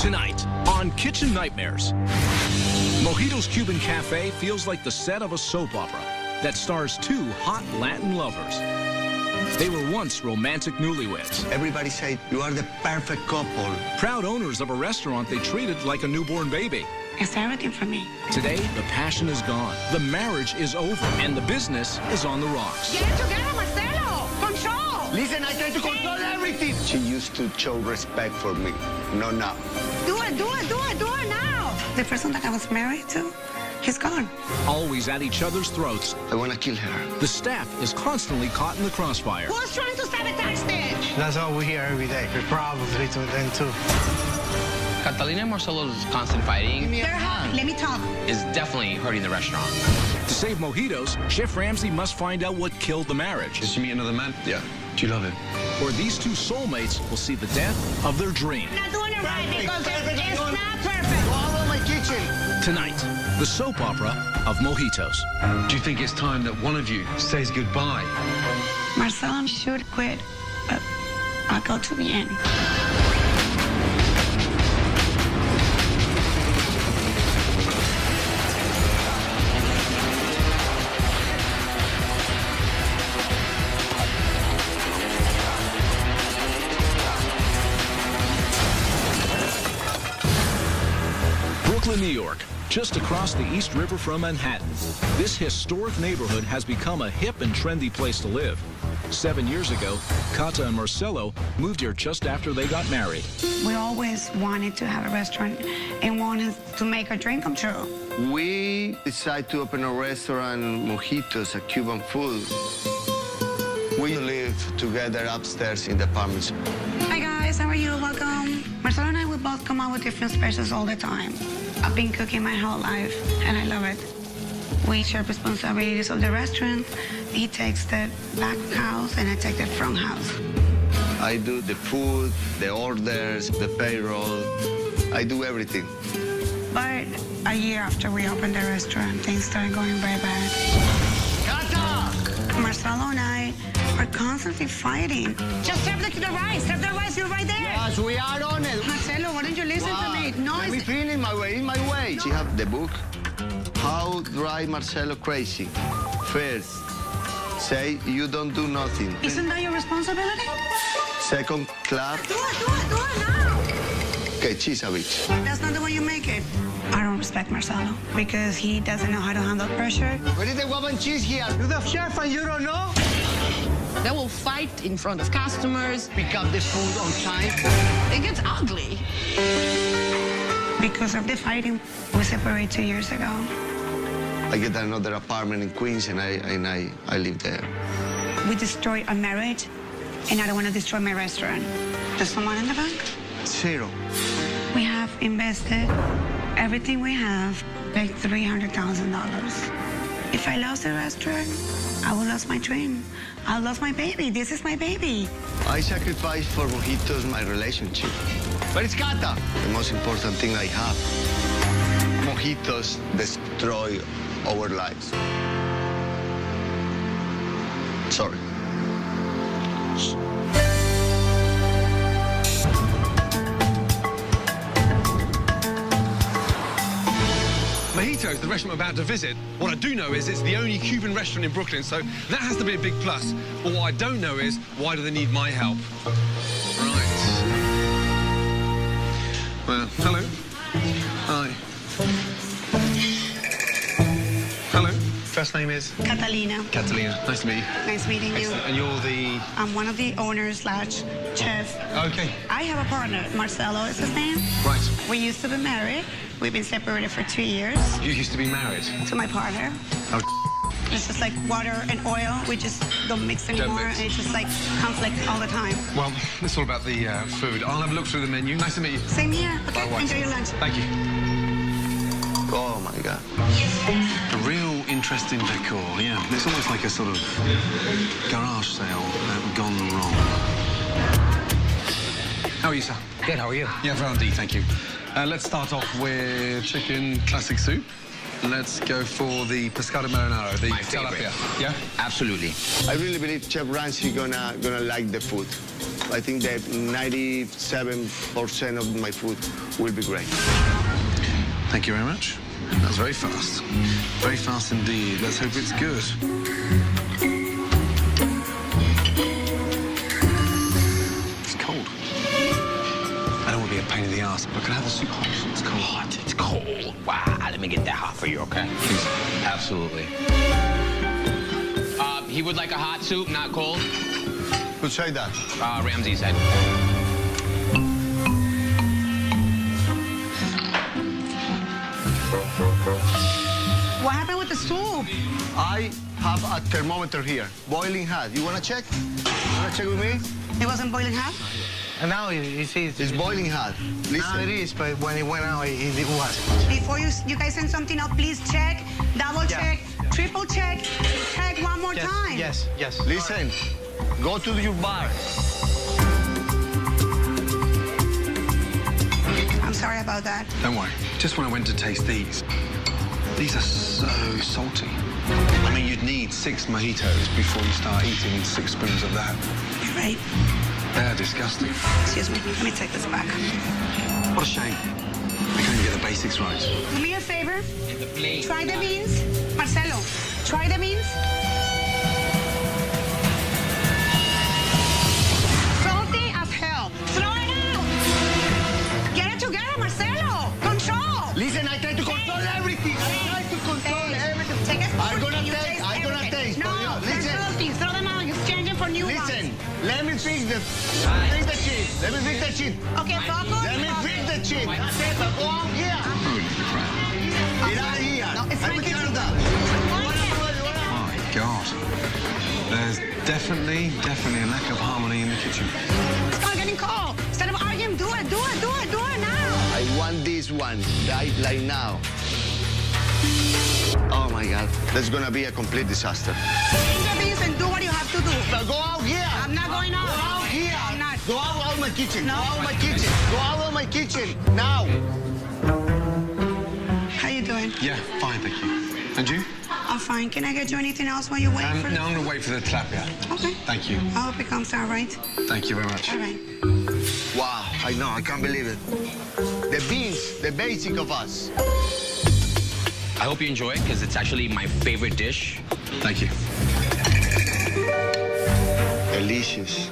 Tonight on Kitchen Nightmares. Mojito's Cuban Cafe feels like the set of a soap opera that stars two hot Latin lovers. They were once romantic newlyweds. Everybody say you are the perfect couple. Proud owners of a restaurant they treated like a newborn baby. It's everything for me. Today, the passion is gone. The marriage is over, and the business is on the rocks. Get together, Marcelo! Control! Listen, I try to control everything. She used to show respect for me. No, now. Do it now! The person that I was married to, he's gone. Always at each other's throats. I want to kill her. The staff is constantly caught in the crossfire. Who's trying to sabotage this? That's all we hear every day. We're probably to them too. Catalina and Marcelo's constant fighting They're hot. Let me talk. is definitely hurting the restaurant. To save Mojitos, Chef Ramsay must find out what killed the marriage. Did you meet another man? Yeah. Do you love him? Or these two soulmates will see the death of their dream. Not doing it right because it's not perfect. All in my kitchen. Tonight, the soap opera of Mojitos. Do you think it's time that one of you says goodbye? Marcelo should quit, but I'll go to the end. Brooklyn, New York, just across the East River from Manhattan. This historic neighborhood has become a hip and trendy place to live. 7 years ago, Cata and Marcelo moved here just after they got married. We always wanted to have a restaurant and wanted to make our dream come true. We decided to open a restaurant, Mojitos, a Cuban food. We live together upstairs in the apartments. Hi guys, how are you? Welcome. Marcelo and I will both come out with different specials all the time. I've been cooking my whole life, and I love it. We share responsibilities of the restaurant. He takes the back house, and I take the front house. I do the food, the orders, the payroll. I do everything. But a year after we opened the restaurant, things started going very bad. Cata! Marcelo and I are constantly fighting. Just serve the rice. Serve the rice. You're right there. Yes, we are on it. Marcelo, why don't you listen to me? No, Let me feel in my way, She have the book, How Drive Marcelo Crazy. First, say you don't do nothing. Isn't that your responsibility? Second, clap. Do it now. Okay, she's a bitch. That's not the way you make it. I don't respect Marcelo because he doesn't know how to handle pressure. Where is the woman cheese here? You're the chef and you don't know? They will fight in front of customers. Pick up the food on time. It gets ugly. Because of the fighting, we separated 2 years ago. I get another apartment in Queens and I live there. We destroyed our marriage, and I don't want to destroy my restaurant. There's some money in the bank. Zero. We have invested everything we have, like $300,000. If I lost the restaurant, I will lose my dream. I lost my baby. This is my baby. I sacrifice for Mojitos my relationship. But it's Cata, the most important thing I have. Mojitos destroy our lives. Sorry. Mojitos, the restaurant I'm about to visit, what I do know is it's the only Cuban restaurant in Brooklyn, so that has to be a big plus. But what I don't know is, why do they need my help? Right. Well, hello. Hi. Hello. First name is? Catalina. Catalina. Nice to meet you. Nice meeting you. And you're the... I'm one of the owners / chef. Okay. I have a partner. Marcelo is his name. Right. We used to be married. We've been separated for 2 years. You used to be married? To my partner. Oh, It's just like water and oil. We just don't mix anymore. mix. And it's just like conflict all the time. well, it's all about the food. I'll have a look through the menu. Nice to meet you. Same here. Okay, Likewise. enjoy your lunch. Thank you. Oh, my God. A real interesting decor, yeah. It's almost like a sort of garage sale gone wrong. How are you, sir? Good, how are you? Yeah, Randy, thank you. Let's start off with chicken classic soup. let's go for the pescado marinara, the My tilapia. favorite. Yeah? Absolutely. I really believe Chef Ramsay gonna like the food. I think that 97% of my food will be great. Thank you very much. That was very fast. Very fast indeed. Let's hope it's good. It's cold. I don't want to be a pain in the ass, but can I have the soup hot? It's cold. Hot. It's cold. Wow. Let me get that hot for you, okay? Please. Absolutely. He would like a hot soup, not cold. Who said that? Ramsay said. What happened with the soup? I have a thermometer here, boiling hot. You wanna check? You wanna check with me? It wasn't boiling hot? And now you see It's boiling hot. now it Listen. is, but when it went out, it was. Before you guys send something out, please check, double check, triple check, check one more time. Yes. Listen. Go to your bar. I'm sorry about that. Don't worry. Just when I went to taste these are so salty. I mean, you'd need 6 mojitos before you start eating 6 spoons of that. You're right. They're disgusting. Excuse me. Let me take this back. What a shame. We couldn't get the basics right. Do me a favor. In the plate. Try the beans. Marcelo, try the beans. Salty as hell. Throw it out. Get it together, Marcelo. Control. Listen, I try to control everything. I try to control everything. Take a spoon. I'm gonna You taste. I'm gonna everything. taste. No, Listen. they're salty. Throw them out. Exchange them for new Listen. ones. Let me fix the cheese. Let me fix the cheese. Okay, focus. Let me fix the cheese. That's it. Go out here. Holy crap. Get out of here. No, it's I'm my kitchen. Canada. My God. There's definitely a lack of harmony in the kitchen. It's not getting cold. Instead of arguing, do it now. I want this one like now. Oh my God, that's gonna be a complete disaster. Change the beans and do what you have to do. Now go out here. I'm not going out. Go out here. I'm not. Go out of my kitchen. No. Go out of my kitchen. Go out of my kitchen now. How you doing? Yeah, fine, thank you. And you? I'm fine. Can I get you anything else while you wait for No, I'm going to wait for the tilapia. Okay. Thank you. I hope it comes out right. Thank you very much. All right. Wow, I know, I can't believe it. The beans, the basic of us. I hope you enjoy it because it's actually my favorite dish. Thank you. Delicious.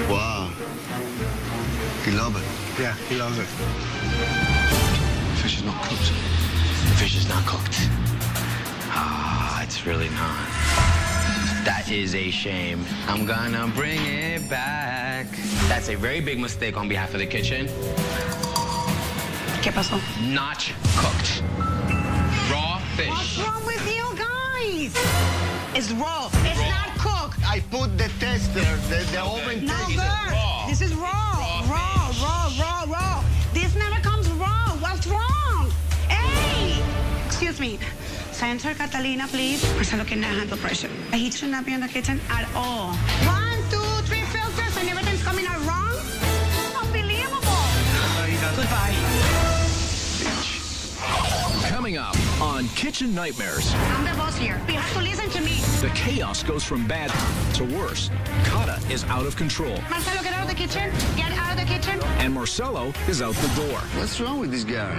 Wow. You love it. Yeah, he loves it. Fish is not cooked. Fish is not cooked. Ah, it's really not. That is a shame. I'm gonna bring it back. That's a very big mistake on behalf of the kitchen. ¿Qué pasó? Not cooked. Raw What's fish. wrong with you guys? It's raw. It's Raw. not cooked. I put the tester, the oven No, tester. girl. raw. This is raw. Raw. This never comes raw. What's wrong? Hey! Excuse me. Censor Catalina, please. Marcelo cannot handle pressure. He should not be in the kitchen at all. 1, 2, 3 filters and everything's coming out wrong? Unbelievable. Goodbye. Coming up on Kitchen Nightmares, I'm the boss here. You have to listen to me. the chaos goes from bad to worse. Kata is out of control, Marcelo, get out of the kitchen. Get out of the kitchen. and Marcelo is out the door. What's wrong with this guy?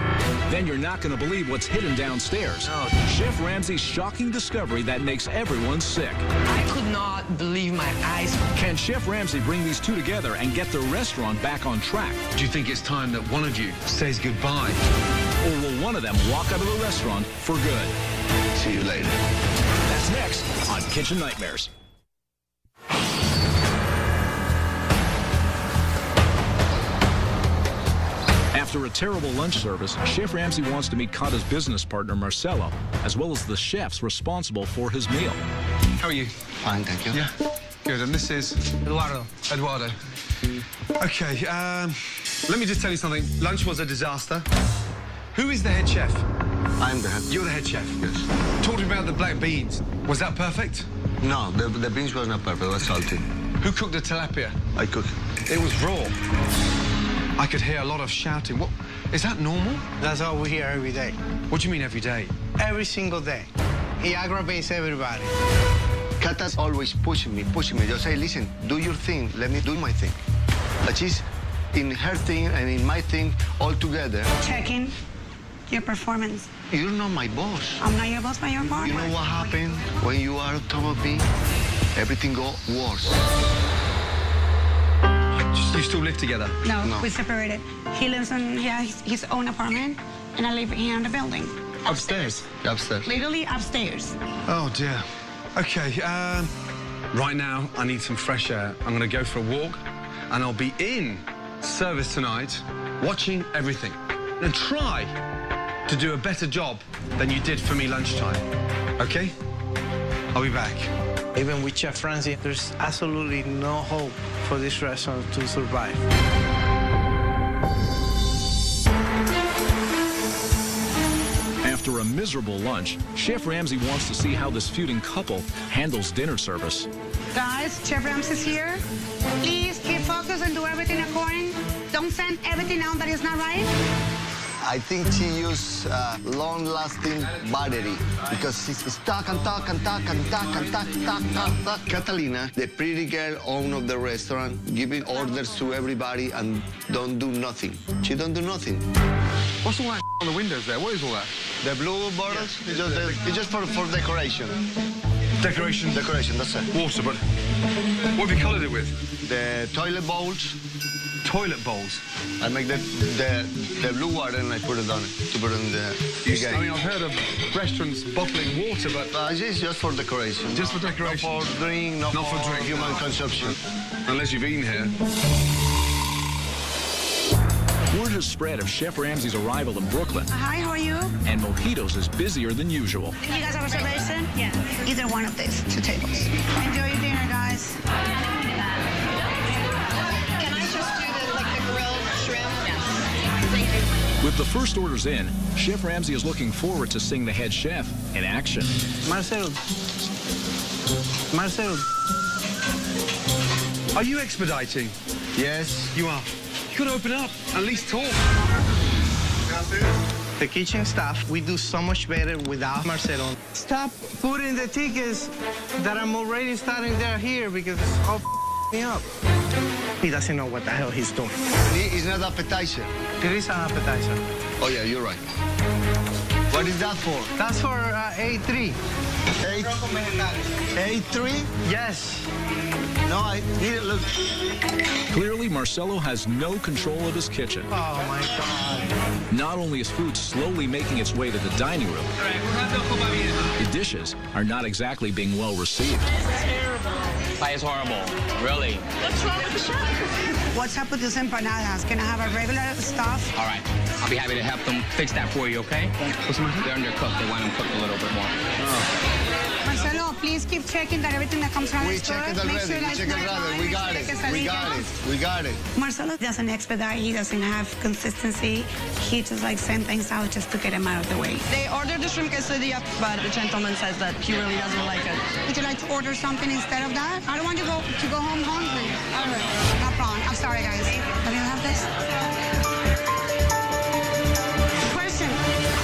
Then you're not going to believe what's hidden downstairs. Chef Ramsay's shocking discovery that makes everyone sick. I could not believe my eyes. Can Chef Ramsay bring these two together and get the restaurant back on track? Do you think it's time that one of you says goodbye? Or will one of them walk out of the restaurant for good? See you later. That's next on Kitchen Nightmares. After a terrible lunch service, Chef Ramsay wants to meet Kata's business partner, Marcelo, as well as the chefs responsible for his meal. How are you? Fine, thank you. Yeah? Good, and this is? Eduardo. Eduardo. Okay, let me just tell you something. Lunch was a disaster. Who is the head chef? I'm the head. You're the head chef. Yes. Talk to me about the black beans. Was that perfect? No, the beans was not perfect. It was salty. Who cooked the tilapia? I cook. It was raw. I could hear a lot of shouting. What? Is that normal? That's all we hear every day. What do you mean every day? Every single day. He aggravates everybody. Kata's always pushing me. Just say, listen, do your thing. Let me do my thing. But she's in her thing and in my thing all together. Checking your performance. You're not my boss. I'm not your boss, but you're boss. You know what happened when you are on top of me? Everything got worse. You still live together? No, we separated. He lives in his own apartment, and I live here in the building. Upstairs? Upstairs. Literally upstairs. Oh, dear. Okay, right now, I need some fresh air. I'm going to go for a walk, and I'll be in service tonight, watching everything, and try to do a better job than you did for me lunchtime. Okay? I'll be back. Even with Chef Ramsay, there's absolutely no hope for this restaurant to survive. After a miserable lunch, Chef Ramsay wants to see how this feuding couple handles dinner service. Guys, Chef Ramsay's here. Please keep focused and do everything according. Don't send everything out that is not right. I think she used long-lasting battery because she's talk. Catalina, the pretty girl owner of the restaurant, giving orders to everybody and don't do nothing. She don't do nothing. What's all that on the windows there? What is all that? The blue bottles, it's just for decoration. Decoration? Decoration, that's it. Water, but what have you coloured it with? The toilet bowls. Toilet bowls? I make the blue water and I put it on it to put it in the I mean, I've heard of restaurants bottling water, but... it's just for decoration. Just for decoration? Not for drink, not for drink, human consumption. Unless you've eaten here. Word has spread of Chef Ramsay's arrival in Brooklyn. Hi, how are you? And Mojitos is busier than usual. You guys have a reservation? Yeah. Either one of these 2 tables. Enjoy your dinner, guys. Can I just do the grilled shrimp? Yes. Thank you. With the first orders in, Chef Ramsay is looking forward to seeing the head chef in action. Marcelo. Are you expediting? Yes. You are. You could open up, at least talk. The kitchen staff, we do so much better without Marcelo. Stop putting the tickets that I'm already starting there here because it's all me up. He doesn't know what the hell he's doing. It's not appetizer. It is an appetizer. Oh, yeah, you're right. What is that for? That's for A3. A3? Yes. No, I didn't look. Clearly, Marcelo has no control of his kitchen. Oh, my God. Not only is food slowly making its way to the dining room, the dishes are not exactly being well received. That is horrible. Really? What's wrong with the chef? What's up with these empanadas? Can I have a regular stuff? All right. I'll be happy to help them fix that for you, okay? What's the matter? They're undercooked. They want them cooked a little bit more. Marcelo, please keep checking that everything that comes from the We store. checked it already. We checked it already. We got it. We got it. Marcelo doesn't expedite. He doesn't have consistency. He just send things out just to get him out of the way. They ordered the shrimp quesadilla, but the gentleman says that he really doesn't like it. Would you like to order something instead of that? I don't want you to go home hungry. All right. No problem. I'm sorry, guys. Let me have this. Question.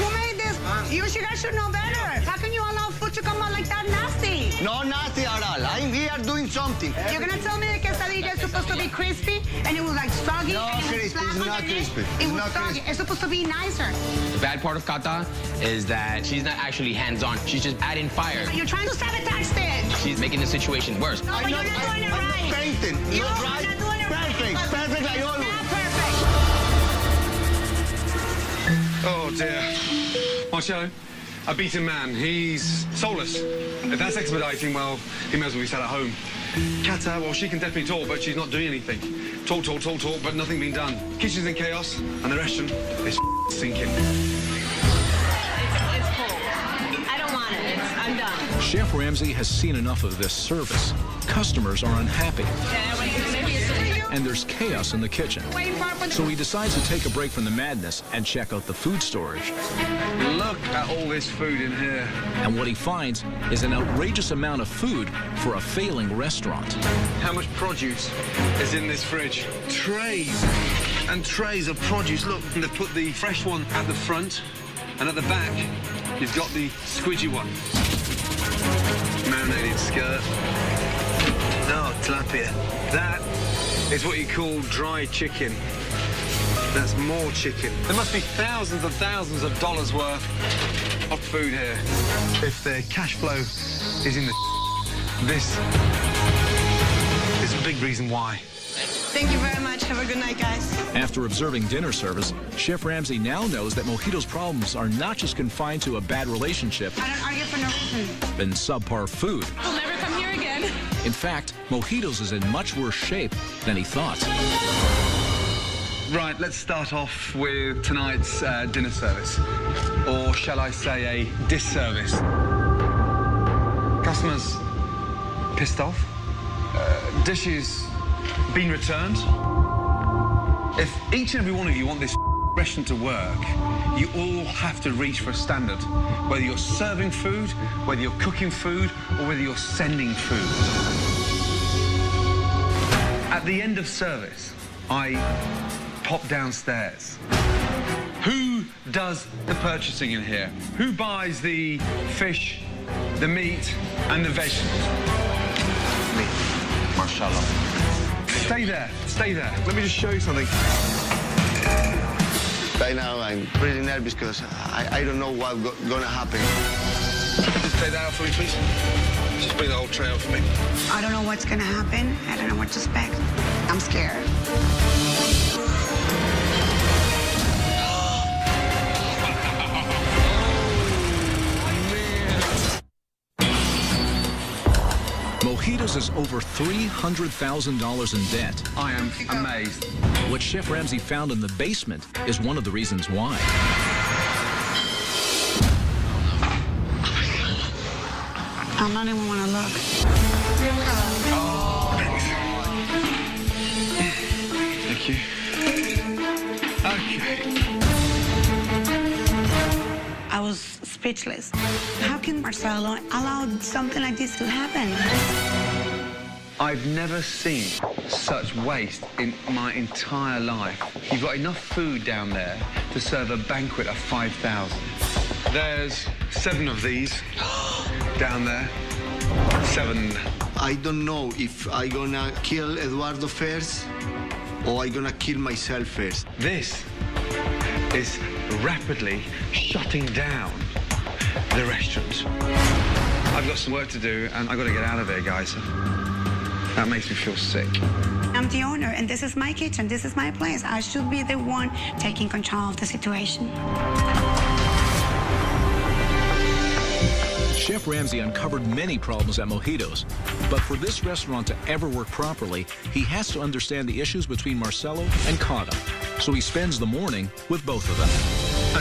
Who made this? You guys should know better. How can you allow food to come out like that nasty? No, nasty at all. I'm here doing something. You're going to tell me the quesadilla is supposed to be crispy and it was soggy? No, and crispy. It's not crispy. It was soggy. It's supposed to be nicer. The bad part of Kata is that she's not actually hands-on. She's just adding fire. You're trying to sabotage this. She's making the situation worse. No, but you're not doing it right. I'm painting. You're Look not right. doing it right. Perfect. Perfect like always. Not perfect. Oh, dear. Marcelo, a beaten man. He's soulless. If that's expediting, well, he may as well be sat at home. Kata, well, she can definitely talk, but she's not doing anything. Talk, but nothing being done. Kitchen's in chaos, and the restaurant is sinking. It's cold. I don't want it. I'm done. Chef Ramsay has seen enough of this service. Customers are unhappy. And there's chaos in the kitchen. So he decides to take a break from the madness and check out the food storage. Look at all this food in here. And what he finds is an outrageous amount of food for a failing restaurant. How much produce is in this fridge? Trays and trays of produce. Look, and they've put the fresh one at the front, and at the back, you've got the squidgy one. Marinated skirt. No, tilapia. That is what you call dry chicken. That's more chicken. There must be thousands and thousands of dollars worth of food here. If their cash flow is in the this is a big reason why. Thank you very much. Have a good night, guys. After observing dinner service, Chef Ramsay now knows that Mojito's problems are not just confined to a bad relationship I don't argue for no reason. and subpar food. We'll never come here again. In fact, Mojito's is in much worse shape than he thought. Right, let's start off with tonight's dinner service. Or shall I say a disservice. Customers pissed off. Dishes been returned. If each and every one of you want this restaurant to work, you all have to reach for a standard. Whether you're serving food, whether you're cooking food, or whether you're sending food. At the end of service, I pop downstairs. Who does the purchasing in here? Who buys the fish, the meat, and the vegetables? Me. Mashallah. Stay there, stay there. Let me just show you something. Right now, I'm really nervous because I don't know what's gonna happen. Just take that out for me, please. Just bring the whole tray out for me. I don't know what's gonna happen. I don't know what to expect. I'm scared. Mojito's is over $300,000 in debt. I am amazed. What Chef Ramsay found in the basement is one of the reasons why. I don't even want to look. Thank you. Okay. I was speechless. How can Marcelo allow something like this to happen? I've never seen such waste in my entire life. You've got enough food down there to serve a banquet of 5,000. There's 7 of these down there. 7. I don't know if I'm gonna kill Eduardo first or I'm gonna kill myself first. This is rapidly shutting down the restaurant. I've got some work to do and I've got to get out of here, guys. That makes me feel sick. I'm the owner, and this is my kitchen. This is my place. I should be the one taking control of the situation. Chef Ramsay uncovered many problems at Mojito's, but for this restaurant to ever work properly, he has to understand the issues between Marcelo and Cata. So he spends the morning with both of them.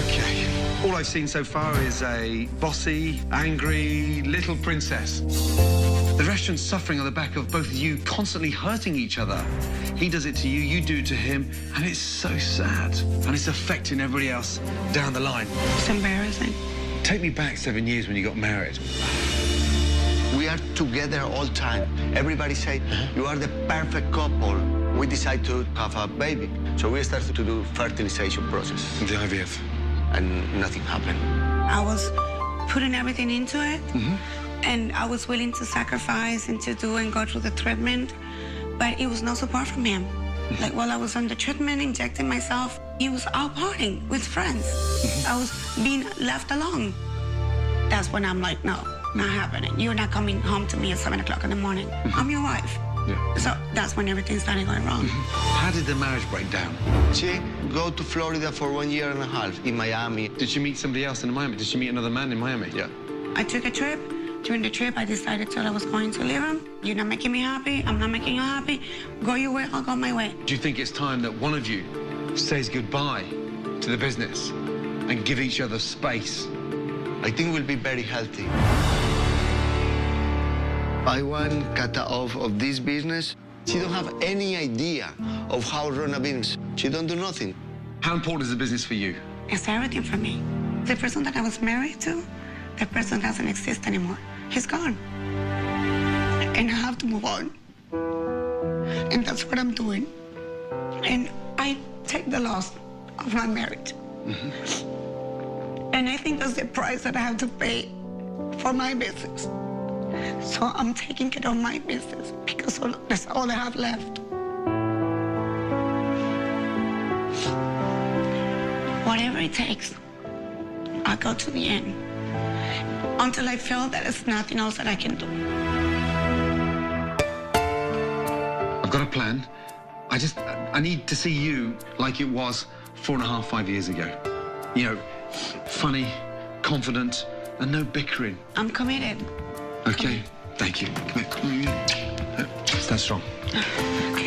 Okay. All I've seen so far is a bossy, angry little princess. The restaurant's suffering on the back of both of you constantly hurting each other. He does it to you, you do it to him, and it's so sad. And it's affecting everybody else down the line. It's embarrassing. Take me back 7 years when you got married. We are together all time. Everybody say, you are the perfect couple. We decide to have a baby. So we started to do fertilization process. The IVF. And nothing happened. I was putting everything into it, and I was willing to sacrifice and to do and go through the treatment, but it was no support from him. Like while I was on the treatment, injecting myself, he was out partying with friends. I was being left alone. That's when I'm like, no, not happening. You're not coming home to me at 7 o'clock in the morning. I'm your wife. Yeah. So that's when everything started going wrong. How did the marriage break down? She go to Florida for 1.5 years in Miami. Did she meet somebody else in Miami? Did she meet another man in Miami? Yeah. I took a trip. During the trip, I decided that I was going to leave him. You're not making me happy. I'm not making you happy. Go your way, I'll go my way. Do you think it's time that one of you says goodbye to the business and give each other space? I think we'll be very healthy. I want Cata off of this business. She don't have any idea of how run a business. She don't do nothing. How important is the business for you? It's everything for me. The person that I was married to, that person doesn't exist anymore. He's gone. And I have to move on. And that's what I'm doing. And I take the loss of my marriage. And I think that's the price that I have to pay for my business. So I'm taking care of my business because that's all I have left. Whatever it takes, I'll go to the end until I feel that there's nothing else that I can do. I've got a plan. I need to see you like it was 4.5, 5 years ago. You know, funny, confident, and no bickering. I'm committed. Okay, thank you. Come here. Stand strong.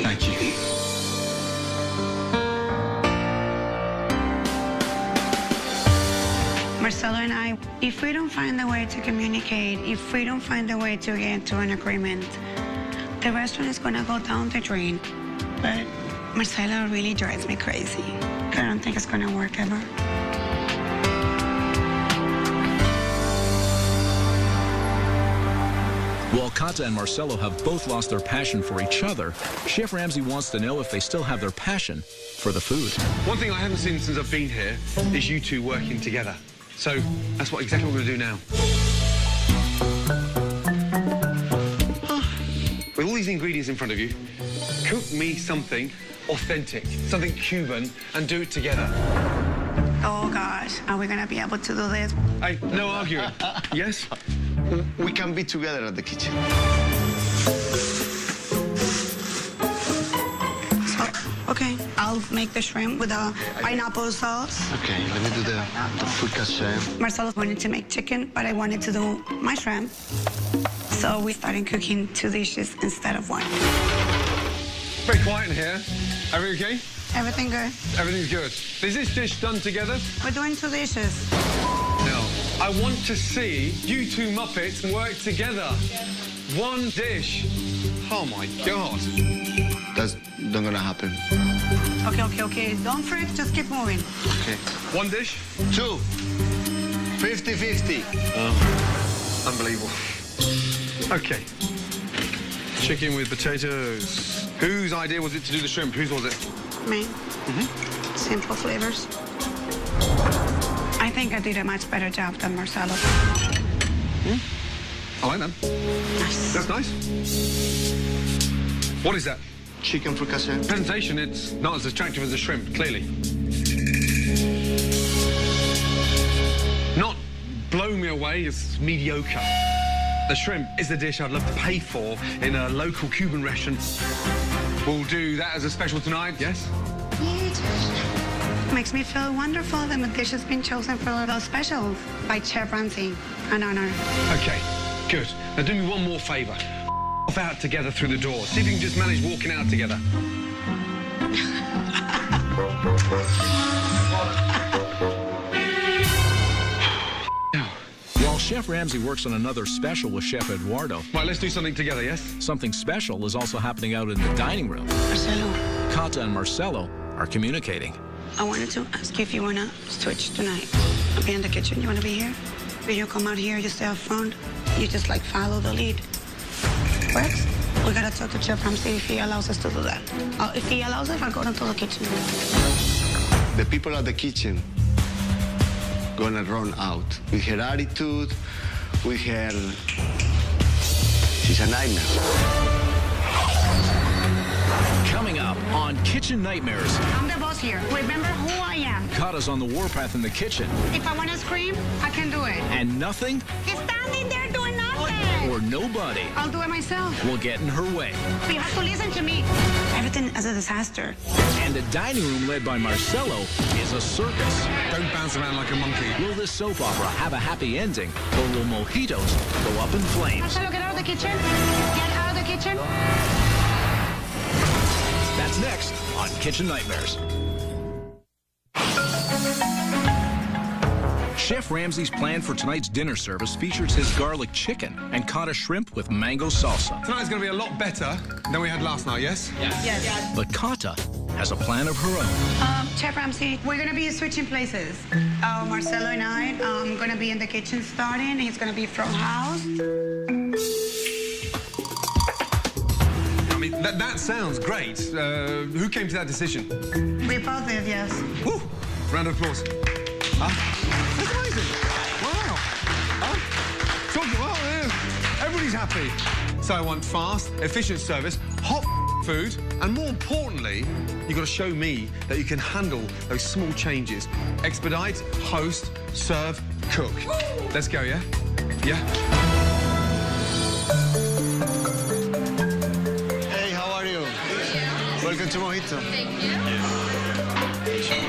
Thank you. Marcelo and I, if we don't find a way to communicate, if we don't find a way to get to an agreement, the restaurant is gonna go down the drain. But Marcelo really drives me crazy. I don't think it's gonna work ever. While Kata and Marcelo have both lost their passion for each other, Chef Ramsay wants to know if they still have their passion for the food. One thing I haven't seen since I've been here is you two working together. So that's exactly what we're going to do now. With all these ingredients in front of you, cook me something authentic, something Cuban, and do it together. Oh gosh, are we gonna be able to do this? Hey, no arguing. Yes? We can be together at the kitchen. So, okay, I'll make the shrimp with the pineapple sauce. Okay, let me do the fricassee. Marcelo wanted to make chicken, but I wanted to do my shrimp. So we started cooking 2 dishes instead of 1. Very quiet in here. Everything okay? Everything good? Everything's good. Is this dish done together? We're doing 2 dishes. No. I want to see you two Muppets work together. One dish. Oh, my God. That's not gonna happen. Okay. Don't fret, just keep moving. Okay. One dish? 2. 50-50. Oh, unbelievable. Okay. Chicken with potatoes. Whose idea was it to do the shrimp? Whose was it? Me. Simple flavors. I think I did a much better job than Marcelo. I like that. Nice. That's nice. What is that? Chicken fricassee. Presentation, it's not as attractive as the shrimp, clearly. Not blow me away, it's mediocre. The shrimp is the dish I'd love to pay for in a local Cuban restaurant. We'll do that as a special tonight, yes? Makes me feel wonderful that my dish has been chosen for those specials by Chef Ramsay. An honor. Okay, good. Now do me one more favor. Off out together through the door. See if you can just manage walking out together. While Chef Ramsay works on another special with Chef Eduardo, Right, let's do something together, yes? something special is also happening out in the dining room. Marcelo, Kata and Marcelo are communicating. I wanted to ask you if you want to switch tonight. I'll be in the kitchen. You want to be here? Will you come out here, you stay up front? You just, like, follow the lead. Works? We got to talk to Chef Ramsay if he allows us to do that. If he allows it, I'll go into the kitchen. The people at the kitchen gonna run out. With her attitude, with her... She's a nightmare. Coming up on Kitchen Nightmares, I'm the boss here. Remember who I am. Kata's on the warpath in the kitchen, If I want to scream, I can do it. and nothing He's standing there doing nothing. or nobody I'll do it myself. will get in her way. You have to listen to me. Everything is a disaster. And the dining room led by Marcelo is a circus. Don't bounce around like a monkey. Will this soap opera have a happy ending, or will mojitos go up in flames? Marcelo, get out of the kitchen. Get out of the kitchen. That's next on Kitchen Nightmares. Chef Ramsay's plan for tonight's dinner service features his garlic chicken and Kata shrimp with mango salsa. Tonight's going to be a lot better than we had last night, yes? Yes. But Kata has a plan of her own. Chef Ramsay, we're going to be switching places. Marcelo and I are going to be in the kitchen starting. He's going to be front house. I'm mean, that sounds great. Who came to that decision? We both did, yes. Woo! Round of applause. That's amazing. Wow. Well, everybody's happy. So I want fast, efficient service, hot food, and more importantly, you've got to show me that you can handle those small changes. Expedite, host, serve, cook. Let's go, yeah? Yeah? Hey, how are you? Welcome to Mojito. Thank you.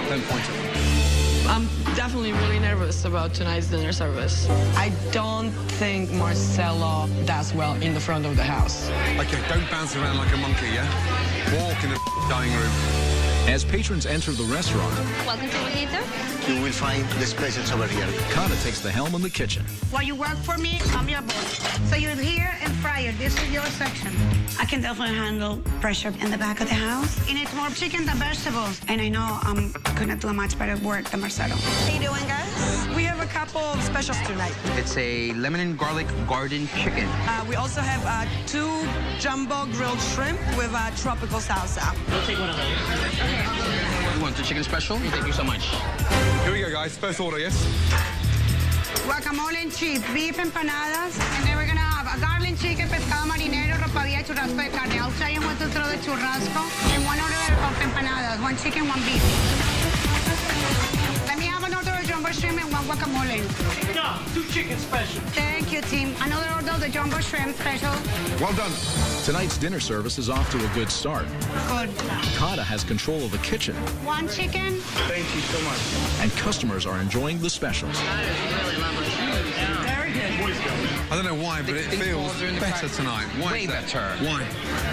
Don't point at me. I'm definitely really nervous about tonight's dinner service. I don't think Marcelo does well in the front of the house. Okay, don't bounce around like a monkey, yeah? Walk in the dining room. As patrons enter the restaurant, Welcome to Mojito. You will find the specials over here. Kata takes the helm in the kitchen. While you work for me, I'm your boss. So you're here and fryer. This is your section. I can definitely handle pressure in the back of the house. It needs more chicken than vegetables. And I know I'm gonna do a much better work than Marcelo. How you doing, guys? We have a couple of specials tonight. It's a lemon and garlic garden chicken. We also have 2 jumbo grilled shrimp with tropical salsa. You want the chicken special? Thank you so much. Here we go, guys. First order, yes? Guacamole and cheese, beef empanadas, and then we're gonna have a garlic chicken, pescado marinero, ropadilla, churrasco de carne. I'll tell you what to throw the churrasco, and 1 order of empanadas, 1 chicken, 1 beef. Let me have an order of jumbo shrimp and 1 guacamole. No, 2 chicken special. Thank you, team. Another order of the jumbo shrimp special. Well done. Tonight's dinner service is off to a good start. Good. Kata has control of the kitchen, 1 chicken. Thank you so much. and customers are enjoying the specials. Very good. I don't know why, but it These feels balls are in the better crack. tonight. Why Way is that? better. Why?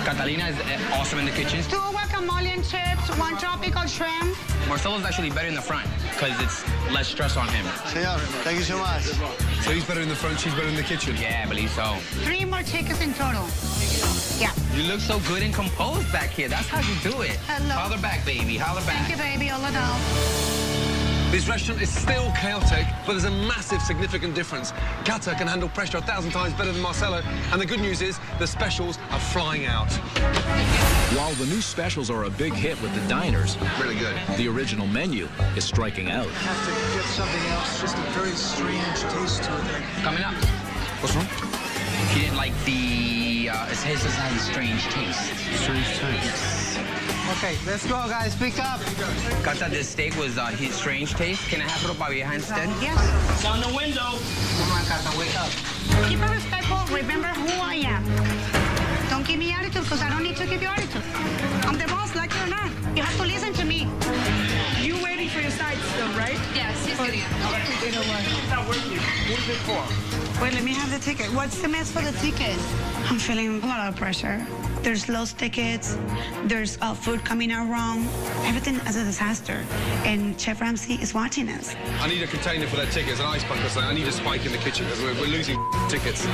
Catalina is awesome in the kitchen. 2 guacamole and chips, 1 tropical shrimp. Marcelo's actually better in the front because it's less stress on him. Senor, thank you so much. So he's better in the front, she's better in the kitchen. Yeah, I believe so. 3 more chickens in total. Yeah. You look so good and composed back here. That's how you do it. Hello. Holler back, baby. Holler Thank you, back. baby. All it out. This restaurant is still chaotic, but there's a massive, significant difference. Kata can handle pressure 1,000 times better than Marcelo, and the good news is the specials are flying out. While the new specials are a big hit with the diners, Really good. the original menu is striking out. Have to get something else, just a very strange taste to it. Coming up. What's wrong? He didn't like the, his has a strange taste. Strange taste. Okay, let's go, guys. Pick up. Kata, this steak was his strange taste. Can I have ropa vieja instead? Yes. Down the window. Come on, Kata, wake up. Keep it respectful. Remember who I am. Don't give me attitude, because I don't need to give you attitude. I'm the boss, like it or not. You have to listen to me. You waiting for your sides still, right? Yes, he's getting it. It's not working. Who's it for? Wait, let me have the ticket. What's the mess for the ticket? I'm feeling a lot of pressure. There's lost tickets. There's food coming out wrong. Everything is a disaster. And Chef Ramsay is watching us. I need a container for their tickets, an ice bucket or something. I need a spike in the kitchen because we're losing tickets.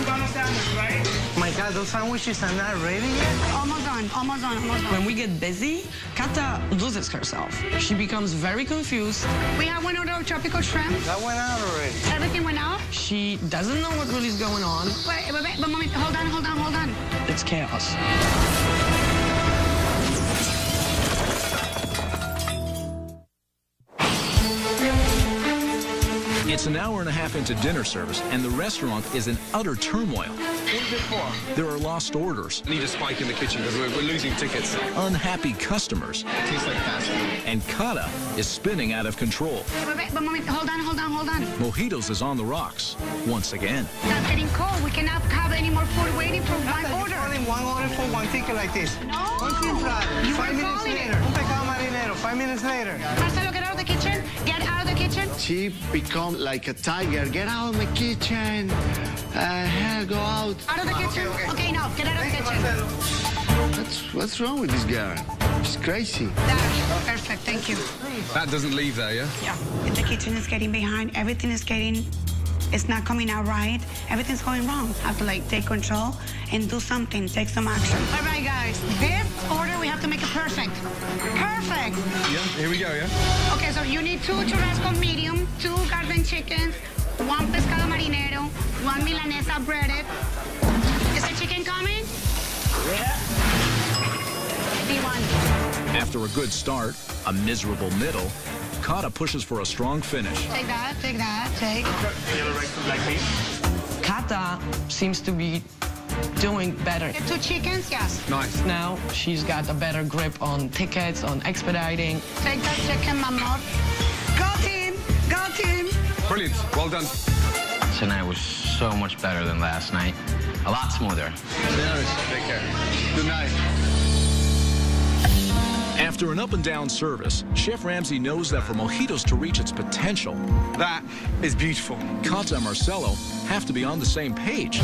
Oh my God, those sandwiches are not ready yet? Almost done. Almost done. Almost done. When we get busy, Kata loses herself. She becomes very confused. We have 1 order of tropical shrimp. That went out already. Everything went out. She doesn't know what really is going on. Wait, one moment. Hold on, hold on, hold on. It's chaos. It's an hour and a half into dinner service, and the restaurant is in utter turmoil. Who's it for? There are lost orders, I need a spike in the kitchen because we're losing tickets. unhappy customers, It tastes like fast food. and Kata is spinning out of control. Wait, one moment. Hold on, hold on, hold on. Mojitos is on the rocks once again. That's getting cold. We cannot have any more food waiting for 1 order. Only 1 order for 1 ticket like this. No. One simple. You 5 were minutes calling later. it. Un pescado marinero. 5 minutes later. Marcelo, get out of the kitchen. Get out of the kitchen. She become like a tiger. Get out of my kitchen. Hell, go out. Out of the kitchen. Okay, now get out of the kitchen. What's wrong with this girl? She's crazy. That's perfect. Thank you. That doesn't leave there, yeah? Yeah. The kitchen is getting behind. Everything is getting. It's not coming out right. Everything's going wrong. I have to take control and do something. Take some action. All right, guys. This order we have to make it perfect. Perfect. Yeah, here we go, yeah? Okay, so you need 2 churrasco medium, 2 garden chickens, 1 pescado marinero, 1 milanesa breaded. Is the chicken coming? After a good start, a miserable middle, Kata pushes for a strong finish. Take that, take that, take. Kata seems to be doing better. 2 chickens, yes. Nice. Now she's got a better grip on tickets, on expediting. Take that chicken, my amor. Go team, go team. Brilliant. Well done. Tonight was so much better than last night. A lot smoother. Take care. Good night. After an up-and-down service, Chef Ramsay knows that for mojitos to reach its potential, That is beautiful. Kata and Marcelo have to be on the same page.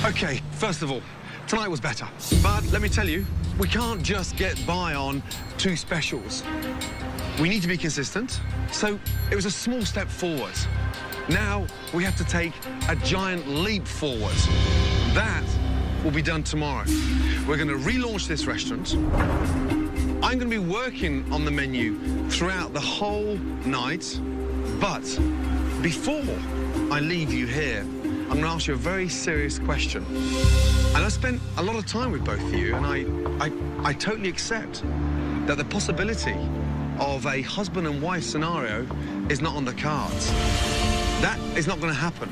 Okay, first of all, tonight was better. But let me tell you, we can't just get by on 2 specials. We need to be consistent. So it was a small step forward. Now we have to take a giant leap forward. That will be done tomorrow. We're going to relaunch this restaurant. I'm going to be working on the menu throughout the whole night. But before I leave you here, I'm going to ask you a very serious question. And I spent a lot of time with both of you, and I totally accept that the possibility of a husband and wife scenario is not on the cards. That is not going to happen.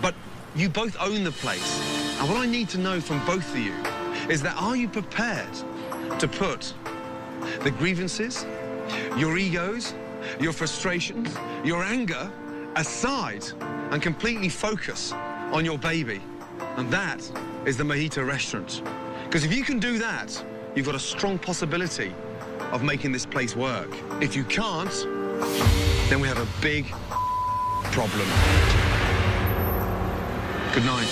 But you both own the place. And what I need to know from both of you is that are you prepared to put the grievances, your egos, your frustrations, your anger aside and completely focus on your baby? And that is the Mojito Restaurant. Because if you can do that, you've got a strong possibility of making this place work. If you can't, then we have a big problem. Good night.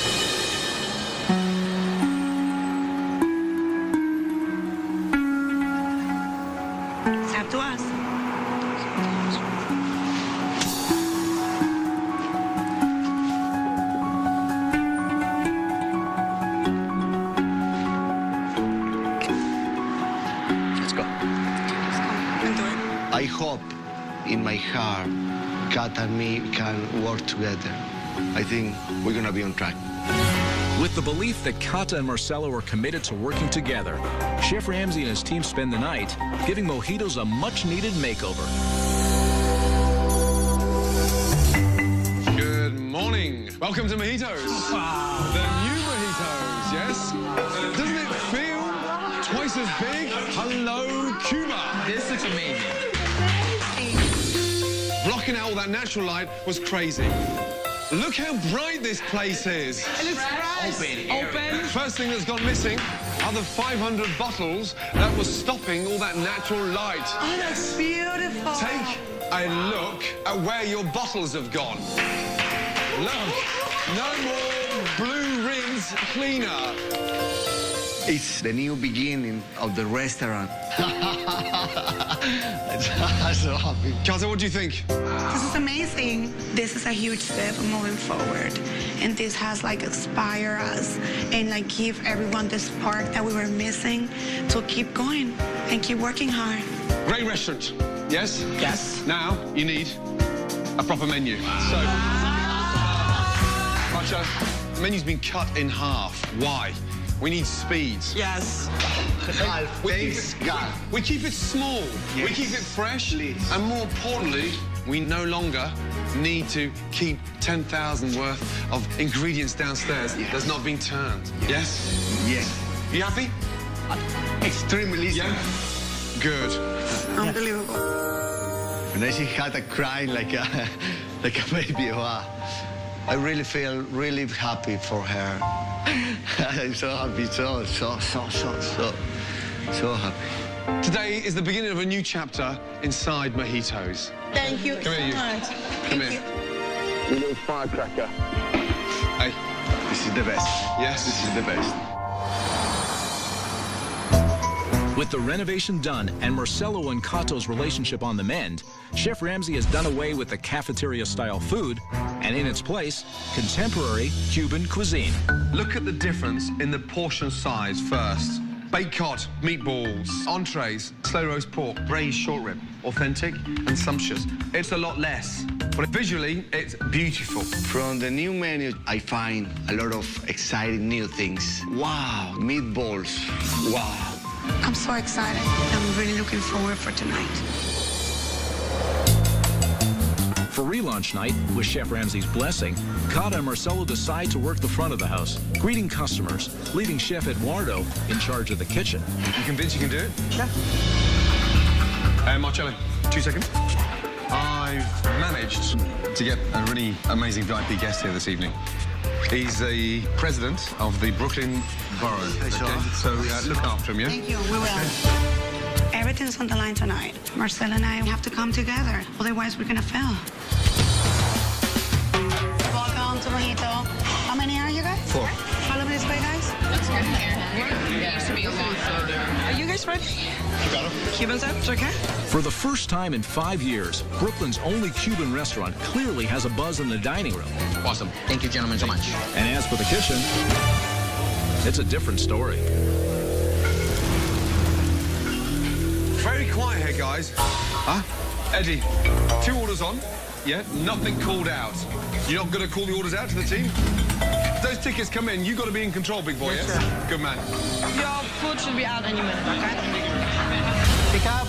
It's up to us. Let's go. I hope in my heart Kat and me can work together. I think we're gonna be on track. With the belief that Kata and Marcelo are committed to working together, Chef Ramsay and his team spend the night giving mojitos a much-needed makeover. Good morning. Welcome to Mojitos. Wow. The new Mojitos, yes? Doesn't it feel twice as big? Hello, Cuba. This looks amazing. Blocking out all that natural light was crazy. Look how bright this place is. And it's open. First thing that's gone missing are the 500 bottles that was stopping all that natural light. Oh, that's beautiful. Take a look at where your bottles have gone. Look, no more blue rinse cleaner. It's the new beginning of the restaurant. I'm so happy. Kata, what do you think? This is amazing. This is a huge step moving forward. And this has like inspire us and like give everyone the spark that we were missing to keep going and keep working hard. Great restaurant, yes? Yes. Now you need a proper menu. So, Macho, the menu's been cut in half. Why? We need speed. Yes. We keep it small. Yes. We keep it fresh. Please. And more importantly, we no longer need to keep 10,000 worth of ingredients downstairs that's not been turned. Yes? Yes. You happy? Extremely easy. Yeah? Good. Unbelievable. When I see Kata crying like a baby, wow. I really feel really happy for her. I'm so happy, so happy. Today is the beginning of a new chapter inside Mojitos. Thank you Come here, so you. much. Come Thank here. You little firecracker. Hey. This is the best. Yes. This is the best. With the renovation done and Marcelo and Kato's relationship on the mend, Chef Ramsay has done away with the cafeteria-style food and in its place, contemporary Cuban cuisine. Look at the difference in the portion size first. baked cod, meatballs, entrees, slow roast pork, braised short rib, authentic and sumptuous. It's a lot less, but visually, it's beautiful. From the new menu, I find a lot of exciting new things. Wow, meatballs. Wow. I'm so excited. I'm really looking forward for tonight. For relaunch night, with Chef Ramsay's blessing, Cata and Marcelo decide to work the front of the house, greeting customers, leaving Chef Eduardo in charge of the kitchen. You convinced you can do it? Yeah. Marcello, 2 seconds. I've managed to get a really amazing VIP guest here this evening. He's the president of the Brooklyn Borough. So look after him, yeah? Thank you, we will. Everything's on the line tonight. Marcelo and I have to come together, otherwise we're gonna fail. Welcome to Mojito. How many are you guys? 4. Follow me this way, guys. That's good hair. There used to be a lot further. Are you guys ready? You got him? Cuban sandwich, okay? For the first time in 5 years, Brooklyn's only Cuban restaurant clearly has a buzz in the dining room. Awesome. Thank you, gentlemen, so much. And as for the kitchen, it's a different story. Very quiet here, guys. Huh? Eddie, 2 orders on. Yeah, nothing called out. You're not going to call the orders out to the team? If those tickets come in, you've got to be in control, big boy, yes? Good man. Your food should be out any minute, okay? Pick up.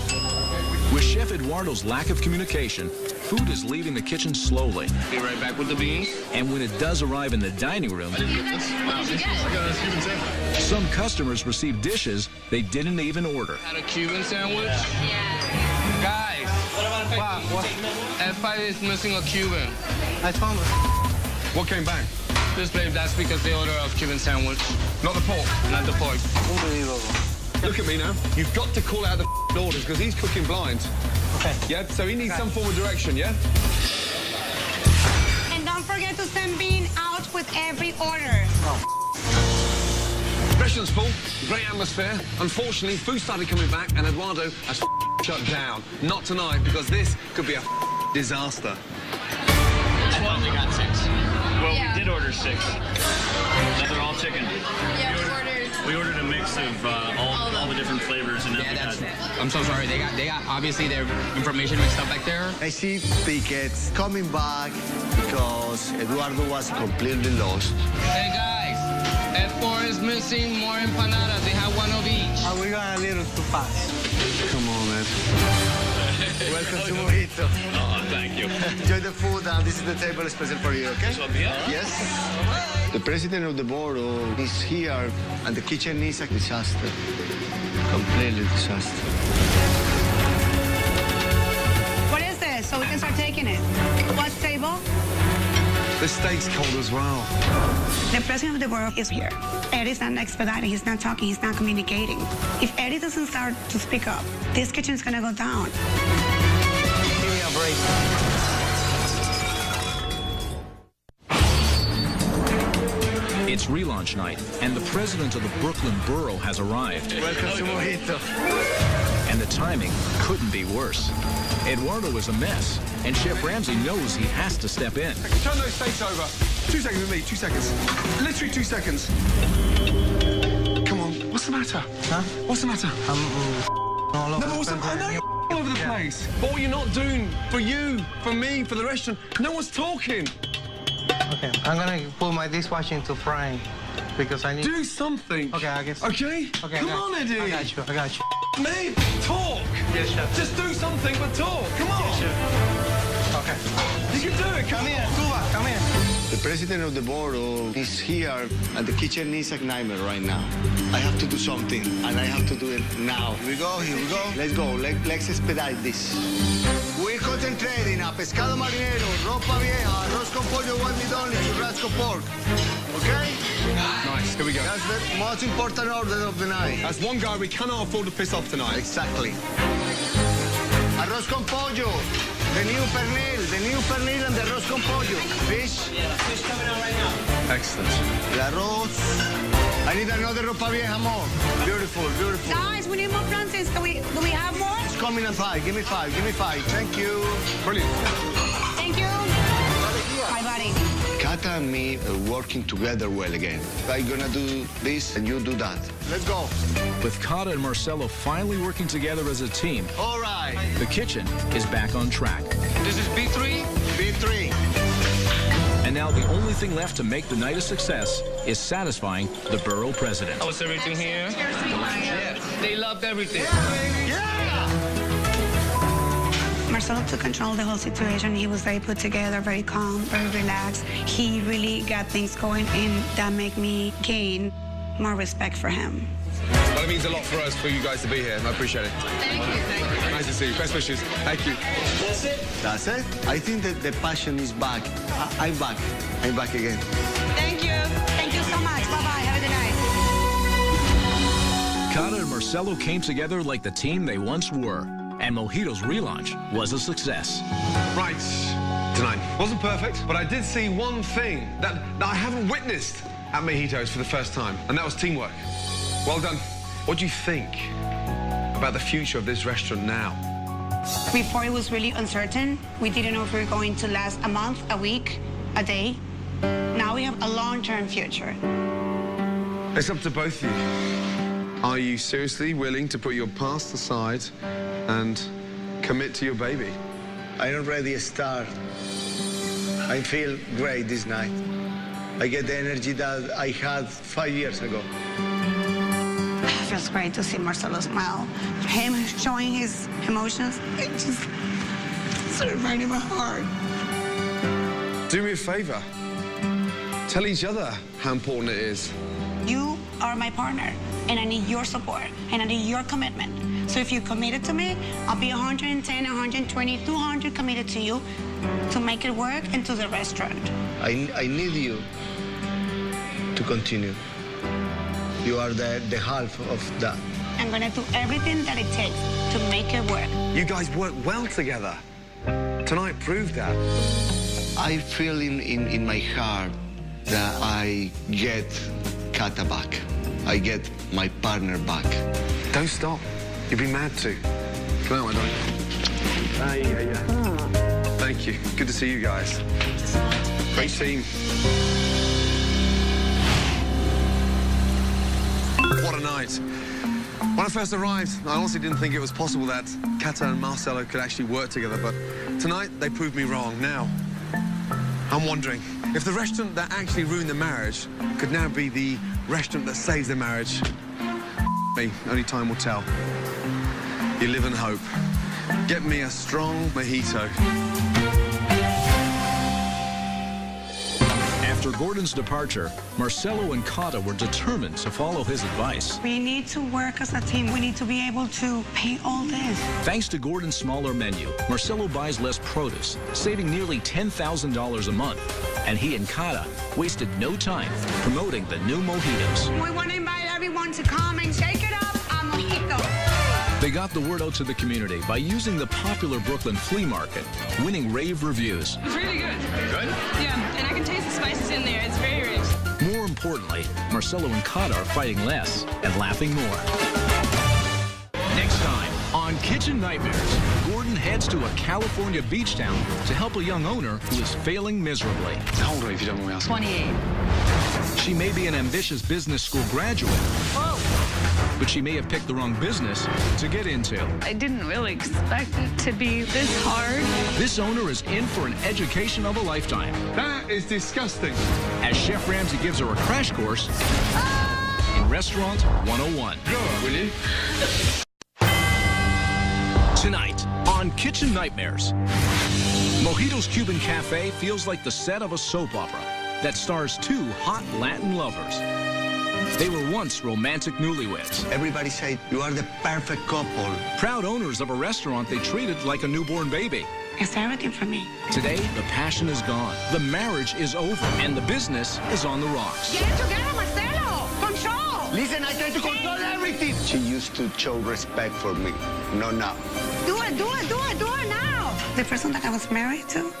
With Chef Eduardo's lack of communication, food is leaving the kitchen slowly. Be right back with the beans. And when it does arrive in the dining room, some customers receive dishes they didn't even order. Had a Cuban sandwich? Yeah. Guys, Wow, what? F5 is missing a Cuban. I found it. What came back? This babe, that's because they order a Cuban sandwich. Not the pork. Not the pork. Unbelievable. Look at me now. You've got to call out the orders because he's cooking blind. Okay. Yeah, so he needs some form of direction, yeah? And don't forget to send bean out with every order. Restaurant's full, great atmosphere. Unfortunately, food started coming back and Eduardo has shut down. Not tonight, because this could be a disaster. We only got 6. Well, Yeah. we did order 6. Now they're all chicken. Yeah, we ordered. We ordered a mix of all the different flavors, and then we got... I'm so sorry. They got obviously their information mixed up back there. I see tickets coming back because Eduardo was completely lost. Hey guys, F4 is missing more empanadas. They have 1 of each. Are we going a little too fast? Come on, man. Welcome to Mojito. Oh, thank you. Enjoy the food, and this is the table special for you, okay? Yes. The president of the borough is here, and the kitchen is a disaster. Completely disaster. What is this? So we can start taking it. What's table? The steak's cold as well. The president of the borough is here. Eddie's not expediting, he's not talking, he's not communicating. If Eddie doesn't start to speak up, this kitchen's gonna go down. Give me a break. It's relaunch night, and the president of the Brooklyn Borough has arrived. Welcome to Mojito. And the timing couldn't be worse. Eduardo is a mess, and Chef Ramsay knows he has to step in. Turn those steaks over. 2 seconds with me, 2 seconds. Literally 2 seconds. Come on, what's the matter? Huh? What's the matter? All over No, but what's the matter? I know you're all over the place. But what you're not doing for you, for me, for the restaurant, no one's talking. Okay, I'm gonna put my dishwasher into frying because I need... Do something. Okay, I guess. Okay? Okay, Come on, Eddie. I got you, I got you. Me, talk. Yes, chef. Just do something, but talk. Come on. Yes, chef. Okay. You can do it. Come here, Cuba, come here. The president of the borough is here, and the kitchen is a nightmare right now. I have to do something, and I have to do it now. Here we go, here we go. Let's go, let's expedite this. We're concentrating a pescado marinero, ropa vieja, arroz con pollo one meat only, churrasco pork. Okay? Nice, here we go. That's the most important order of the night. That's one guy we cannot afford to piss off tonight. Exactly. Arroz con pollo, the new pernil and the arroz con pollo. Fish. Yeah, fish coming out right now. Excellent. El arroz. I need another ropa vieja more. Beautiful, beautiful. Guys, we need more plantains. Do we have more? It's coming at 5. Give me 5. Give me 5. Thank you. Brilliant. Thank you. Hi, buddy. Cata and me are working together well again. I'm gonna do this and you do that. Let's go. With Cata and Marcelo finally working together as a team, All right. the kitchen is back on track. This is B3? B3. And now the only thing left to make the night a success is satisfying the borough president. How was everything here? Yeah, they loved everything. Marcelo took control of the whole situation. He was very put together, very calm, very relaxed. He really got things going, and that made me gain more respect for him. Well, it means a lot for us, for you guys to be here. I appreciate it. Thank you. Nice to see you. Best wishes. Thank you. That's it? That's it? I think that the passion is back. I'm back. I'm back again. Thank you. Thank you so much. Bye-bye. Have a good night. Cata and Marcelo came together like the team they once were, and Mojito's relaunch was a success. Right, tonight. Wasn't perfect, but I did see one thing that I haven't witnessed at Mojitos for the first time, and that was teamwork. Well done. What do you think about the future of this restaurant now? Before it was really uncertain. We didn't know if we were going to last a month, a week, a day. Now we have a long-term future. It's up to both of you. Are you seriously willing to put your past aside and commit to your baby? I'm already a star. I feel great this night. I get the energy that I had 5 years ago. It feels great to see Marcelo smile. Him showing his emotions, it just started right in my heart. Do me a favor. Tell each other how important it is. You are my partner, and I need your support, and I need your commitment. So if you're committed to me, I'll be 110, 120, 200 committed to you to make it work and to the restaurant. I need you to continue. You are the half of that. I'm gonna do everything that it takes to make it work. You guys work well together. Tonight proved that. I feel in my heart that I get Cata back. I get my partner back. Don't stop. You'd be mad to. Come on, my darling. Thank you. Good to see you guys. Great team. What a night. When I first arrived, I honestly didn't think it was possible that Cata and Marcelo could actually work together, but tonight they proved me wrong. Now, I'm wondering if the restaurant that actually ruined the marriage could now be the restaurant that saves the marriage. Me, only time will tell. You live in hope. Get me a strong mojito. After Gordon's departure, Marcelo and Cata were determined to follow his advice. We need to work as a team. We need to be able to pay all this. Thanks to Gordon's smaller menu, Marcelo buys less produce, saving nearly $10,000 a month. And he and Cata wasted no time promoting the new mojitos. We want to invite everyone to come and shake it up a mojito. They got the word out to the community by using the popular Brooklyn flea market, winning rave reviews. It's really good. Good? Yeah, and I can taste the spices in there. It's very rich. More importantly, Marcelo and Cata are fighting less and laughing more. Next time on Kitchen Nightmares, Gordon heads to a California beach town to help a young owner who is failing miserably. How old are you, if you don't mind me asking? 28. She may be an ambitious business school graduate, but she may have picked the wrong business to get into. I didn't really expect it to be this hard. This owner is in for an education of a lifetime. That is disgusting. As Chef Ramsay gives her a crash course in Restaurant 101. Will you? Tonight on Kitchen Nightmares, Mojito's Cuban Cafe feels like the set of a soap opera that stars two hot Latin lovers. They were once romantic newlyweds. Everybody said, you are the perfect couple. Proud owners of a restaurant they treated like a newborn baby. It's everything for me. Today, the passion is gone, the marriage is over, and the business is on the rocks. Get it together, Marcelo! Control! Listen, I try to control everything. She used to show respect for me. No, now. Do it now! The person that I was married to,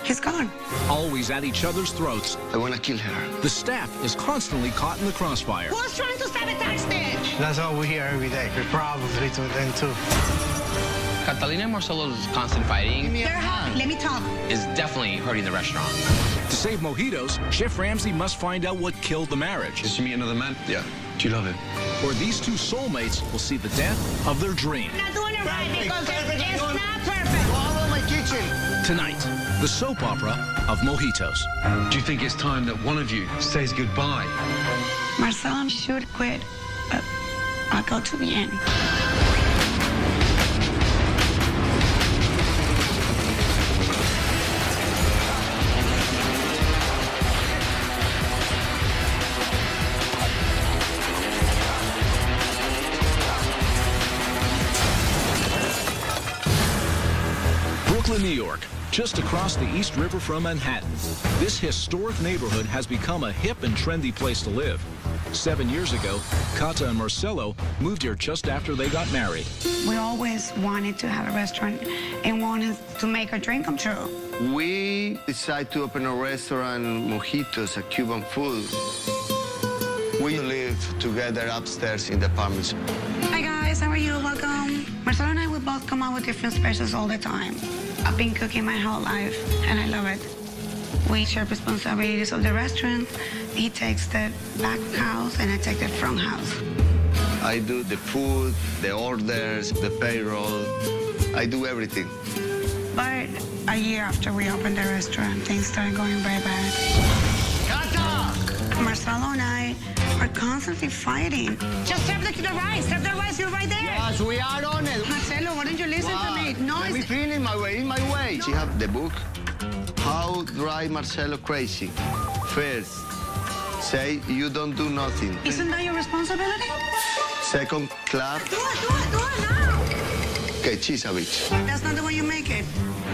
he's gone. Always at each other's throats. I want to kill her. The staff is constantly caught in the crossfire. Who's trying to sabotage this? That's all we hear every day. There's problems between them two. Catalina and Marcelo's constant fighting They're hot. Let me talk. is definitely hurting the restaurant. To save mojitos, Chef Ramsay must find out what killed the marriage. Did you meet another man? Yeah. Do you love him? Or these two soulmates will see the death of their dream. Not doing it right because it's not perfect. Follow my kitchen. Tonight, the soap opera of mojitos. Do you think it's time that one of you says goodbye? Marcelo should quit, but I'll go to the end. Brooklyn, New York, just across the East River from Manhattan. This historic neighborhood has become a hip and trendy place to live. 7 years ago, Kata and Marcelo moved here just after they got married. We always wanted to have a restaurant and wanted to make our dream come true. We decided to open a restaurant, Mojitos, a Cuban food. We live together upstairs in the apartments. Hi guys, how are you? Welcome. Marcelo and I will both come out with different specials all the time. I've been cooking my whole life and I love it. We share responsibilities of the restaurant. He takes the back house and I take the front house. I do the food, the orders, the payroll. I do everything. But a year after we opened the restaurant, things started going very bad. Kata! Marcelo and I are constantly fighting. Just serve the rice. Serve the rice. You're right there. Yes, we are on it. Marcelo, why don't you listen to me? No, Let me finish my way, in my way. She have the book, How Drive Marcelo Crazy. First, say you don't do nothing. Isn't that your responsibility? Second, clap. Do it now. Okay, she's a bitch. That's not the way you make it.